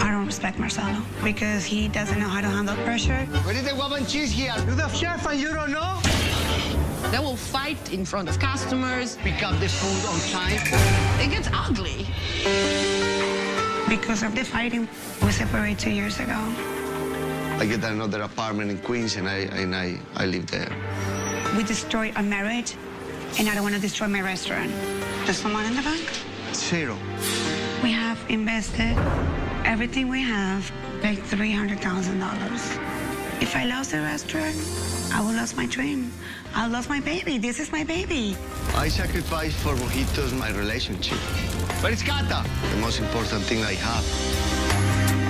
I don't respect Marcelo because he doesn't know how to handle pressure. Where is the guava and cheese here? You're the chef and you don't know? They will fight in front of customers. Pick up the food on time. It gets ugly. Because of the fighting, we separated 2 years ago. I get another apartment in Queens and I live there. We destroyed our marriage, and I don't want to destroy my restaurant. There's some money in the bank? Zero. We have invested everything we have, like $300,000. If I lose the restaurant, I will lose my dream. I lost my baby. This is my baby. I sacrificed for Mojitos my relationship. But it's Kata, the most important thing I have.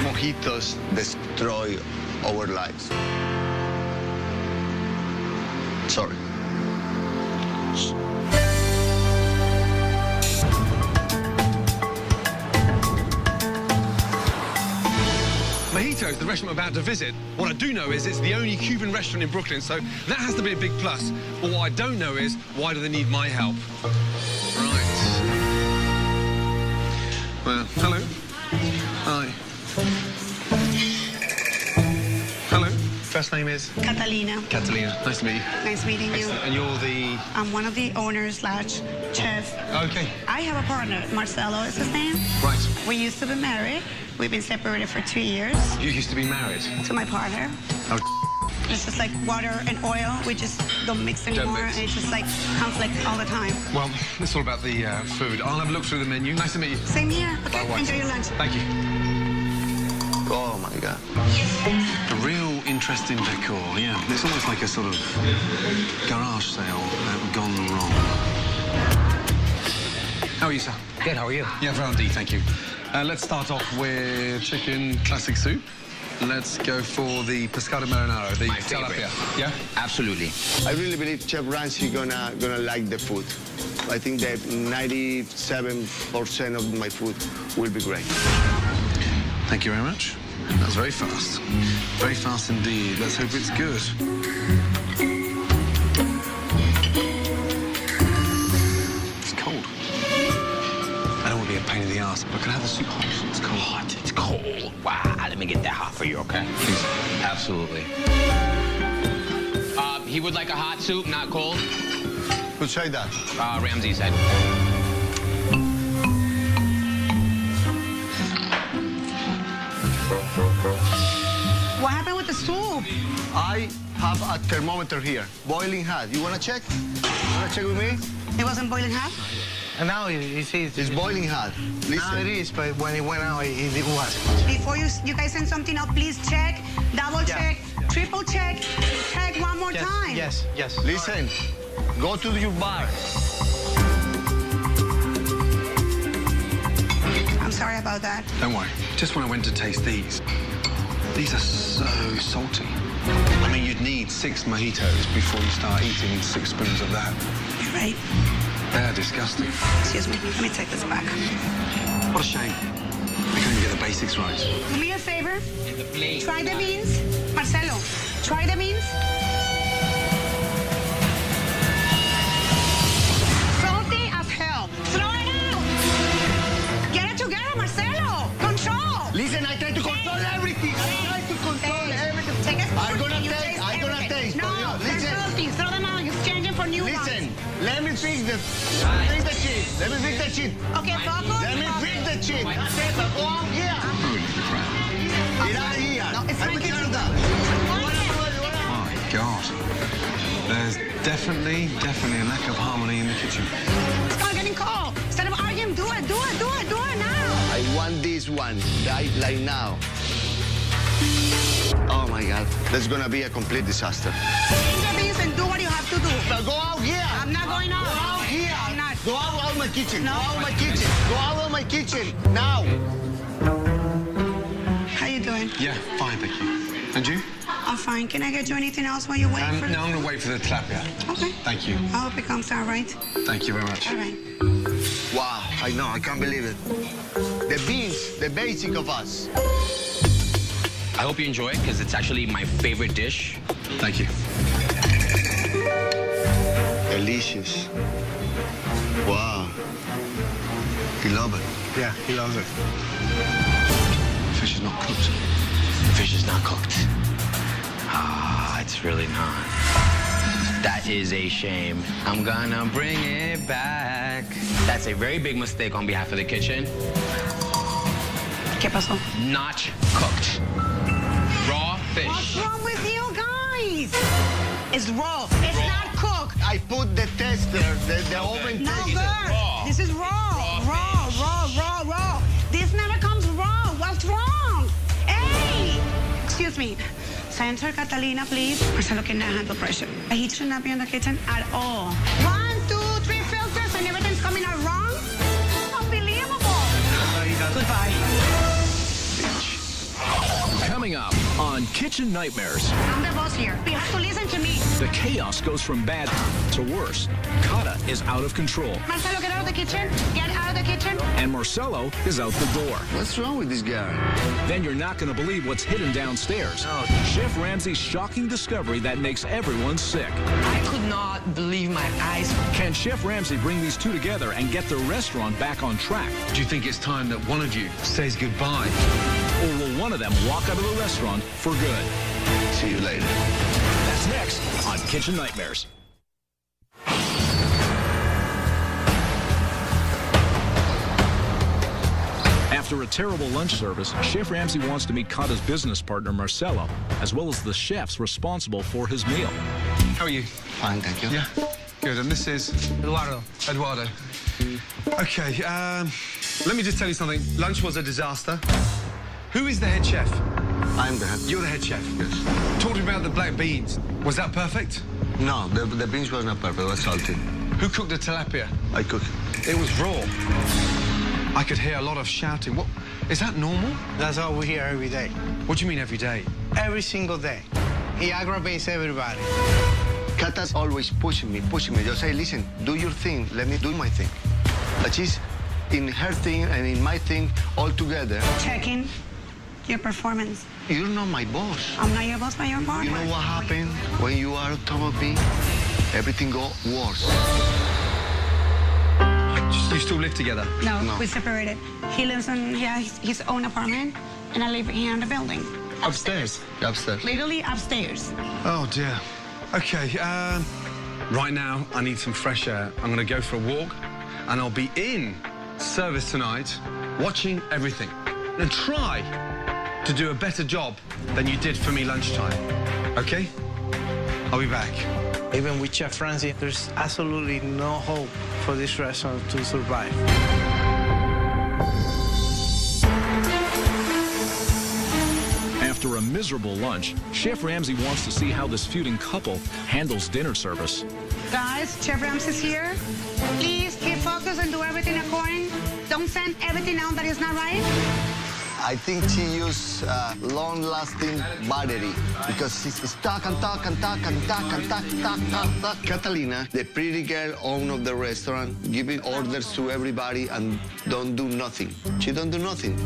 Mojitos destroy our lives. Sorry. Mojitos, the restaurant I'm about to visit, what I do know is it's the only Cuban restaurant in Brooklyn, so that has to be a big plus. But what I don't know is, why do they need my help? Right. Well, hello. Hi. Hello. First name is? Catalina. Catalina. Nice to meet you. Nice meeting you. Excellent. And you're the? I'm one of the owners / chef. Okay. I have a partner. Marcelo is his name. Right. We used to be married. We've been separated for 2 years. You used to be married? To my partner. Oh. It's just like water and oil. We just don't mix anymore. Don't mix. And it's just like conflict all the time. Well, it's all about the food. I'll have a look through the menu. Nice to meet you. Same here. Okay, Bye-bye. enjoy your lunch. Thank you. Oh, my God. A real interesting decor, yeah. It's almost like a sort of garage sale gone wrong. How are you, sir? Good, how are you? Yeah, Randy, thank you. Let's start off with chicken classic soup. Let's go for the pescado marinara, the My favorite. tilapia. Yeah? Absolutely. I really believe Chef Ramsay gonna like the food. I think that 97% of my food will be great. Thank you very much. That was very fast. Very fast indeed. Let's hope it's good. It's cold. I don't want to be a pain in the ass, but can I have the soup hot? It's cold. Hot. It's cold. Wow. Let me get that hot for you, okay? Please. Absolutely. He would like a hot soup, not cold. Who said that? Ramsay said. What happened with the soup? I have a thermometer here, boiling hot. You wanna check? You wanna check with me? It wasn't boiling hot? And now it's boiling hot. Listen. Now it is, but when it went out, it was. Before you guys send something out, please check, double check, triple check, check one more time. Yes. Listen, go to your bar. I'm sorry about that. Don't worry. Just when I went to taste these are so salty. I mean, you'd need 6 mojitos before you start eating 6 spoons of that. You're right. They're disgusting. Excuse me, let me take this back. What a shame. We couldn't get the basics right. Do me a favor. Try the beans. Marcelo, try the beans. Salty as hell. Throw it out. Get it together, Marcelo. Control. Listen, I try to control everything. I try to control everything. Take a spoon. I'm gonna taste. No, they're salty. Throw them out. Exchange them for new ones. Listen, let me fix the cheese. Let me fix the cheese. Okay, focus. Let me fix the cheese. Go out here. Get out of here. No, it's fine. My God. There's definitely a lack of harmony in the kitchen. It's not getting cold. Instead of arguing, do it now. I want this one like now. Oh my God, that's gonna be a complete disaster. Change the beans and do what you have to do. Now go out here. I'm not going out. Go out here. I'm not. Go out of my kitchen. No. Go out of my kitchen. Go out of my kitchen now. How you doing? Yeah, fine, thank you. And you? I'm fine. Can I get you anything else while you wait for No, I'm going to wait for the tilapia. Okay. Thank you. I hope it comes out right. Thank you very much. All right. Wow, I know, I can't believe it. The beans, the basic of us. I hope you enjoy it, because it's actually my favorite dish. Thank you. Delicious. Wow. You love it. Yeah, he loves it. Fish is not cooked. Fish is not cooked. Ah, it's really not. That is a shame. I'm gonna bring it back. That's a very big mistake on behalf of the kitchen. ¿Qué pasó? Not cooked. Raw fish. What's wrong with you guys? It's raw. It's not cooked. I put the tester, the oven No, tester. girl. This is raw. Raw. This never comes raw. What's wrong? Hey! Excuse me. Center Catalina, please. Marcelo cannot handle pressure. He should not be in the kitchen at all. 1, 2, 3 filters and everything's coming out wrong? Unbelievable. Goodbye. Coming up on Kitchen Nightmares. I'm the boss here. You have to listen to me. The chaos goes from bad to worse. Kata is out of control. Marcelo, get out of the kitchen. Get out of the kitchen. And Marcelo is out the door. What's wrong with this guy? Then you're not going to believe what's hidden downstairs. Oh. Chef Ramsay's shocking discovery that makes everyone sick. I could not believe my eyes. Can Chef Ramsay bring these two together and get the restaurant back on track? Do you think it's time that one of you says goodbye? Or will one of them walk out of the restaurant for good? See you later. That's next on Kitchen Nightmares. After a terrible lunch service, Chef Ramsay wants to meet Kata's business partner, Marcelo, as well as the chefs responsible for his meal. How are you? Fine, thank you. Yeah, good. And this is? Eduardo. Okay, let me just tell you something. Lunch was a disaster. Who is the head chef? I'm the head. You're the head chef? Yes. Talk to me about the black beans. Was that perfect? No, the beans was not perfect. It was salty. Who cooked the tilapia? I cook. It was raw. I could hear a lot of shouting. What? Is that normal? That's all we hear every day. What do you mean every day? Every single day. He aggravates everybody. Kata's always pushing me. Just say, listen, do your thing. Let me do my thing. But she's in her thing and in my thing all together. Checking your performance. You're not my boss. I'm not your boss, but your partner. You know what happened when you are on top of me? Everything go worse. You still live together? No, we separated. He lives in his own apartment, and I live here in the building. Upstairs? Upstairs. Literally upstairs. Oh, dear. Okay, right now, I need some fresh air. I'm going to go for a walk, and I'll be in service tonight, watching everything. And try to do a better job than you did for me lunchtime. Okay? I'll be back. Even with Chef Ramsay, there's absolutely no hope for this restaurant to survive. After a miserable lunch, Chef Ramsay wants to see how this feuding couple handles dinner service. Guys, Chef Ramsay's here. Please keep focused and do everything according. Don't send everything out that is not right. I think she used long-lasting battery because she's talk and talk and talk and talk and talk. Catalina, the pretty girl owner of the restaurant, giving orders to everybody and don't do nothing. She don't do nothing.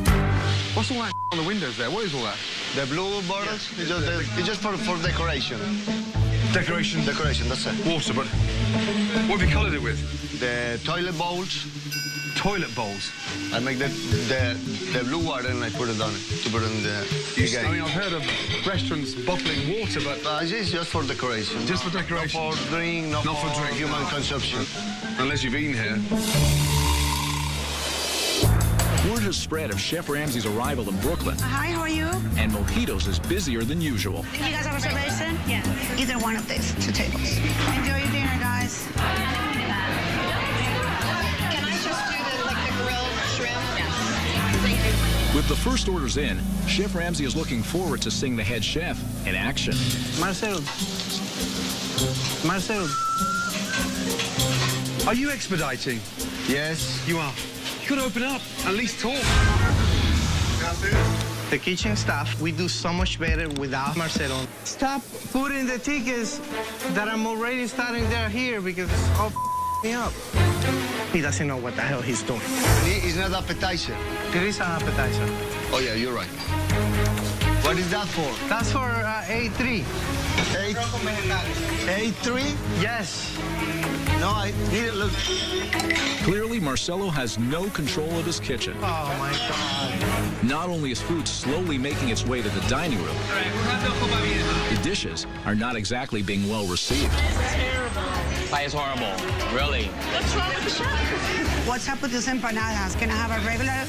What's all that on the windows there? What is all that? The blue borders, it's just for decoration. Decoration? Decoration, that's it. Water, but what have you coloured it with? The toilet bowls. Toilet bowls? I make the blue water and I put it on it, to put it in the game. I mean, I've heard of restaurants bottling water, but... It's just for decoration. Just for decoration? Not for drink, not for drink, human consumption. Unless you've eaten here. Word has spread of Chef Ramsay's arrival in Brooklyn. Hi, how are you? And Mojitos is busier than usual. You guys have a reservation? Yes. Either one of these 2 tables. Enjoy your dinner, guys. Can I just do the grilled shrimp? Yes. Thank you. With the first orders in, Chef Ramsay is looking forward to seeing the head chef in action. Marcelo. Are you expediting? Yes. You are. You could open up, at least talk. The kitchen staff, we do so much better without Marcelo. Stop putting the tickets that I'm already starting there here because it's all me up. He doesn't know what the hell he's doing. It's not appetizer. It is an appetizer. Oh, yeah, you're right. What is that for? That's for A3. A3? Yes. No, here, look. Clearly, Marcelo has no control of his kitchen. Oh, my God. Not only is food slowly making its way to the dining room, the dishes are not exactly being well received. It's horrible. Really. What's up with these empanadas? Can I have a regular